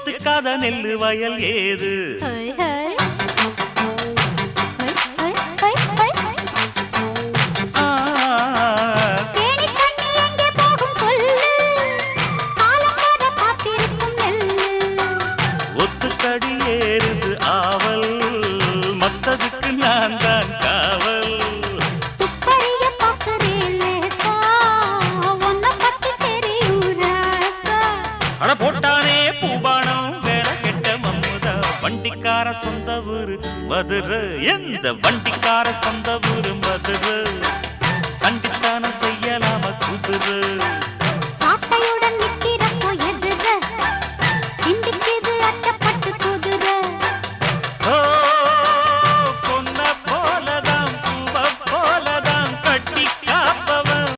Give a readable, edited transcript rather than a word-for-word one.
எத்துக்காத நெல்லு வயல் ஏது ஒத்துக்கடி ஏறுது ஆவல் மத்ததுக்கு நான் தான் காவல் அட போட்டானே பூபானம் வேற கெட்ட மம்முதா வண்டிக்கார சொந்த ஊரு மதுரை எந்த வண்டிக்கார சொந்த ஊரு மதுரை சண்டித்தானம் செய்யலாம குதிரை